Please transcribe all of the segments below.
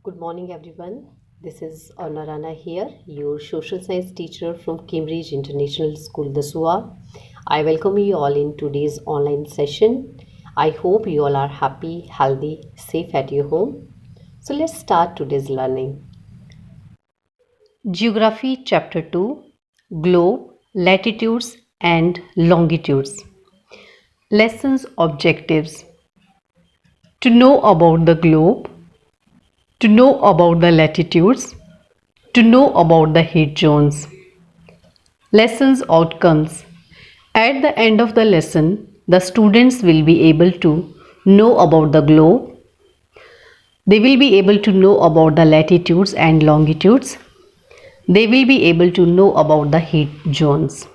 Good morning, everyone. This is Anna Rana here, your social science teacher from Cambridge International School, Dasua. I welcome you all in today's online session. I hope you all are happy, healthy, safe at your home. So let's start today's learning. Geography Chapter 2, Globe, Latitudes and Longitudes. Lessons Objectives: to know about the globe, to know about the latitudes, to know about the heat zones. Lessons Outcomes: at the end of the lesson, the students will be able to know about the globe. They will be able to know about the latitudes and longitudes. They will be able to know about the heat zones.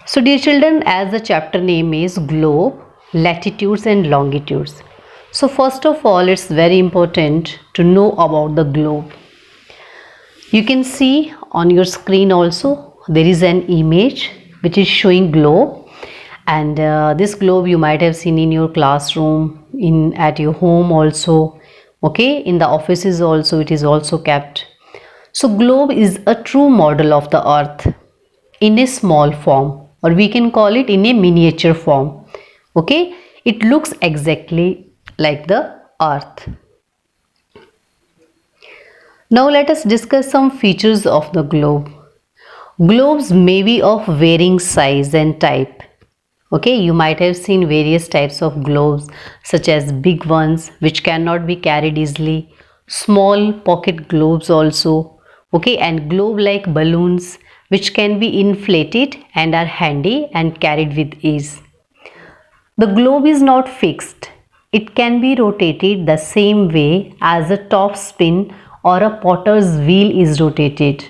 So dear children, as the chapter name is Globe, Latitudes and Longitudes. So first of all, it's very important to know about the globe. You can see on your screen also there is an image which is showing globe, and this globe you might have seen in your classroom, at your home also, okay, in the offices also it is also kept. So globe is a true model of the earth in a small form, or we can call it in a miniature form. Okay, it looks exactly like the earth. Now let us discuss some features of the globe. Globes may be of varying size and type. Okay, you might have seen various types of globes, such as big ones which cannot be carried easily, small pocket globes also, okay, and globe like balloons which can be inflated and are handy and carried with ease. The globe is not fixed. It can be rotated the same way as a top spin or a potter's wheel is rotated.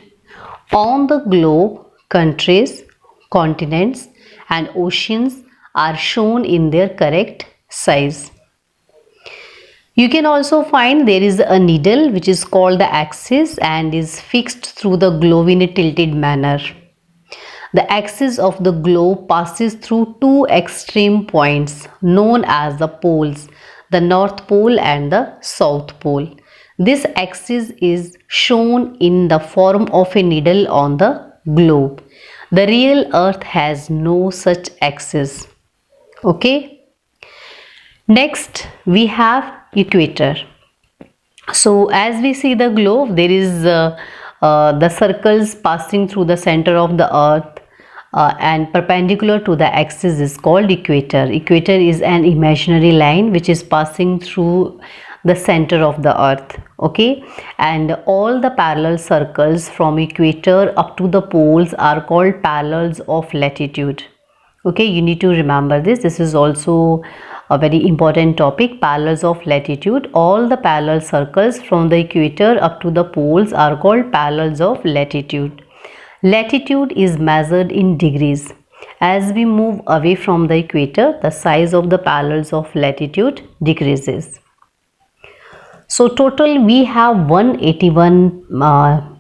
On the globe, countries, continents and oceans are shown in their correct size. You can also find there is a needle which is called the axis and is fixed through the globe in a tilted manner. The axis of the globe passes through two extreme points known as the poles, the North Pole and the South Pole. This axis is shown in the form of a needle on the globe. The real Earth has no such axis. Okay. Next, we have equator. So, as we see the globe, there is the circles passing through the center of the Earth. And perpendicular to the axis is called equator. Equator is an imaginary line which is passing through the center of the earth, okay, and all the parallel circles from equator up to the poles are called parallels of latitude. Okay, you need to remember this is also a very important topic. Parallels of latitude: all the parallel circles from the equator up to the poles are called parallels of latitude. Latitude is measured in degrees. As we move away from the equator, the size of the parallels of latitude decreases. So total we have 181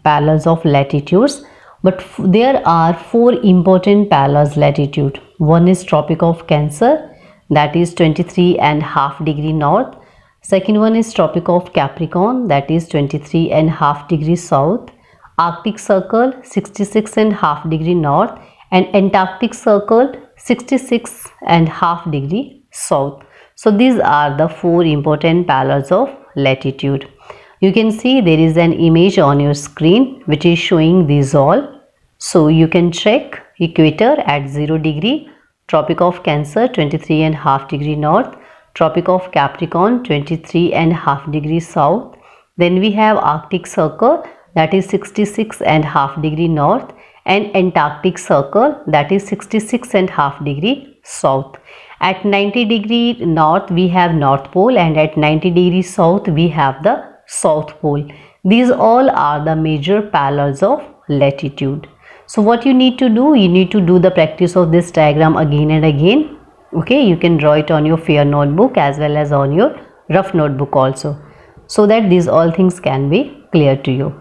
parallels of latitudes, but there are four important parallels latitude. One is Tropic of Cancer, that is 23.5 north. Second one is Tropic of Capricorn, that is 23.5 south. Arctic Circle 66.5 north, and Antarctic Circle 66.5 south. So these are the four important parallels of latitude. You can see there is an image on your screen which is showing these all. So you can check equator at 0 degree, Tropic of Cancer 23.5 north, Tropic of Capricorn 23.5 south. Then we have Arctic Circle, that is 66.5 north, and Antarctic Circle, that is 66.5 south. At 90 north we have North Pole, and at 90 south we have the South Pole. These all are the major parallels of latitude. So what you need to do, you need to do the practice of this diagram again and again. Okay, you can draw it on your fair notebook as well as on your rough notebook also, so that these all things can be clear to you.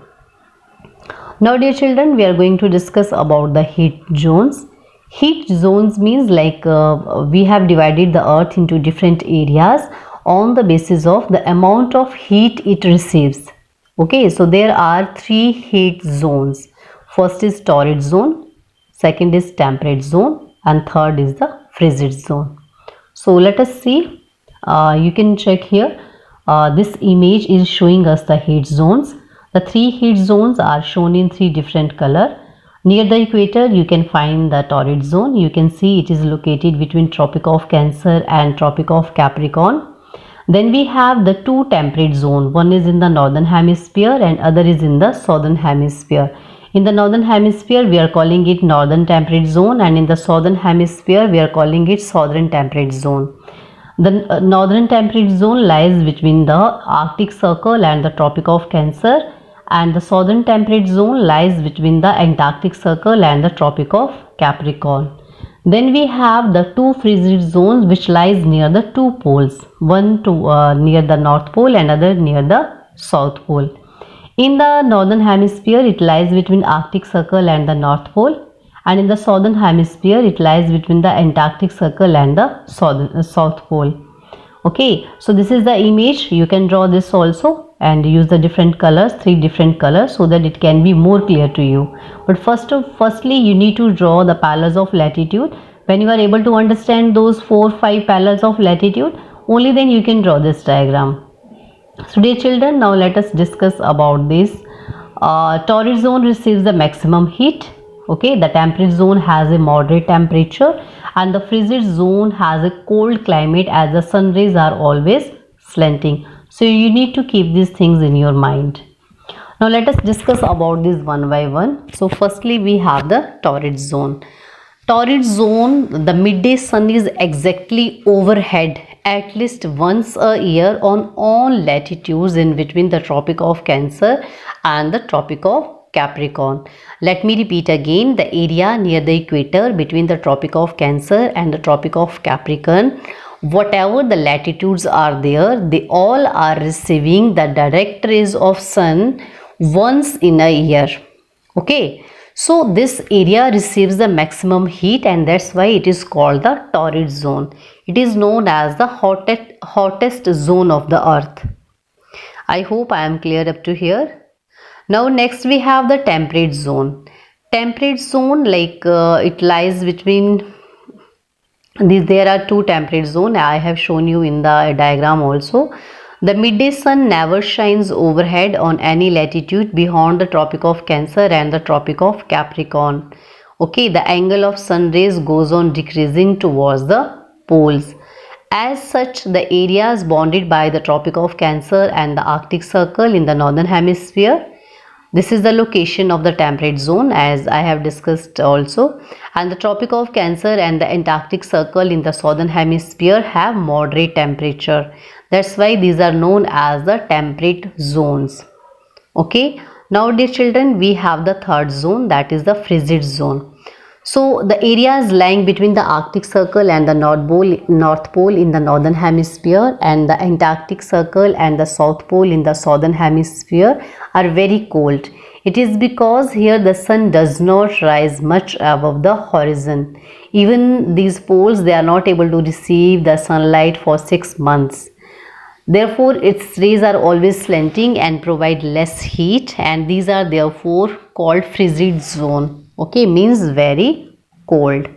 Now dear children, we are going to discuss about the heat zones. Heat zones means like we have divided the earth into different areas. on the basis of the amount of heat it receives. Okay, so there are three heat zones. First is torrid zone, second is temperate zone, and third is the frigid zone. So let us see. You can check here. This image is showing us the heat zones. The three heat zones are shown in three different color. Near the equator, you can find the torrid zone. You can see it is located between Tropic of Cancer and Tropic of Capricorn. Then we have the two temperate zone. One is in the northern hemisphere and other is in the southern hemisphere. In the northern hemisphere, we are calling it northern temperate zone, and in the southern hemisphere, we are calling it southern temperate zone. The northern temperate zone lies between the Arctic Circle and the Tropic of Cancer, and the southern temperate zone lies between the Antarctic Circle and the Tropic of Capricorn. Then we have the two frigid zones which lies near the two poles, one near the North Pole and other near the South Pole. In the northern hemisphere, it lies between Arctic Circle and the North Pole, and in the southern hemisphere, it lies between the Antarctic Circle and the South Pole. Okay, so this is the image. You can draw this also and use the different colors, three different colors, so that it can be more clear to you. But firstly, you need to draw the parallels of latitude. When you are able to understand those 4-5 parallels of latitude, only then you can draw this diagram. So dear children, now let us discuss about this. Torrid zone receives the maximum heat. Okay, the temperate zone has a moderate temperature, and the frigid zone has a cold climate as the sun rays are always slanting. So you need to keep these things in your mind. Now let us discuss about this one by one. So firstly, we have the torrid zone. Torrid zone, the midday sun is exactly overhead at least once a year on all latitudes in between the Tropic of Cancer and the Tropic of Capricorn. Let me repeat again, the area near the equator between the Tropic of Cancer and the Tropic of Capricorn, whatever the latitudes are there, they all are receiving the direct rays of sun once in a year. Okay, so this area receives the maximum heat, and that's why it is called the torrid zone. It is known as the hottest zone of the earth. I hope I am clear up to here. Now next we have the temperate zone. Temperate zone, it lies between these. There are two temperate zones. I have shown you in the diagram also. The midday sun never shines overhead on any latitude beyond the Tropic of Cancer and the Tropic of Capricorn. Okay, the angle of sun rays goes on decreasing towards the poles. As such, the areas bounded by the Tropic of Cancer and the Arctic Circle in the northern hemisphere, this is the location of the temperate zone, as I have discussed also, and the Tropic of Cancer and the Antarctic Circle in the southern hemisphere have moderate temperature. That's why these are known as the temperate zones. Okay, now dear children, we have the third zone, that is the frigid zone. So the areas lying between the Arctic Circle and the North Pole in the northern hemisphere and the Antarctic Circle and the South Pole in the southern hemisphere are very cold. It is because here the sun does not rise much above the horizon. Even these poles, they are not able to receive the sunlight for 6 months. Therefore, its rays are always slanting and provide less heat, and these are therefore called frigid zone. Okay, means very cold.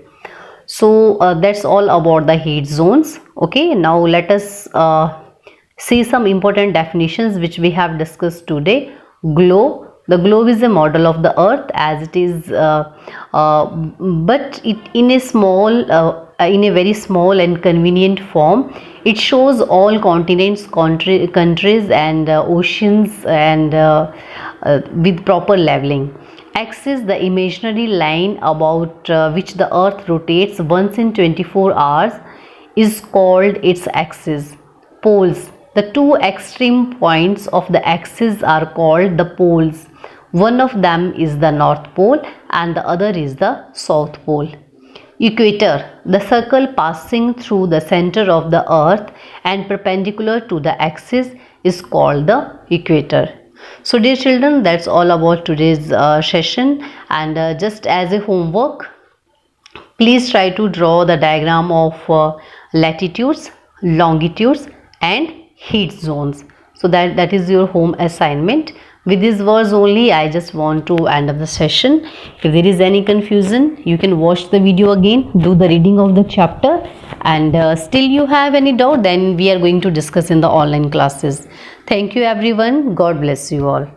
So that's all about the heat zones. Okay, now let us see some important definitions which we have discussed today. Globe. The globe is a model of the earth as it is, but it in a very small and convenient form. It shows all continents, countries and oceans, and with proper leveling. Axis, the imaginary line about which the earth rotates once in 24 hours, is called its axis. Poles, the two extreme points of the axis are called the poles. One of them is the North Pole and the other is the South Pole. Equator, the circle passing through the center of the earth and perpendicular to the axis, is called the equator. So dear children, that's all about today's session, and just as a homework, please try to draw the diagram of latitudes, longitudes and heat zones. So that is your home assignment. With these words only, I just want to end up the session. If there is any confusion, you can watch the video again, do the reading of the chapter, and still you have any doubt, then we are going to discuss in the online classes. Thank you everyone. God bless you all.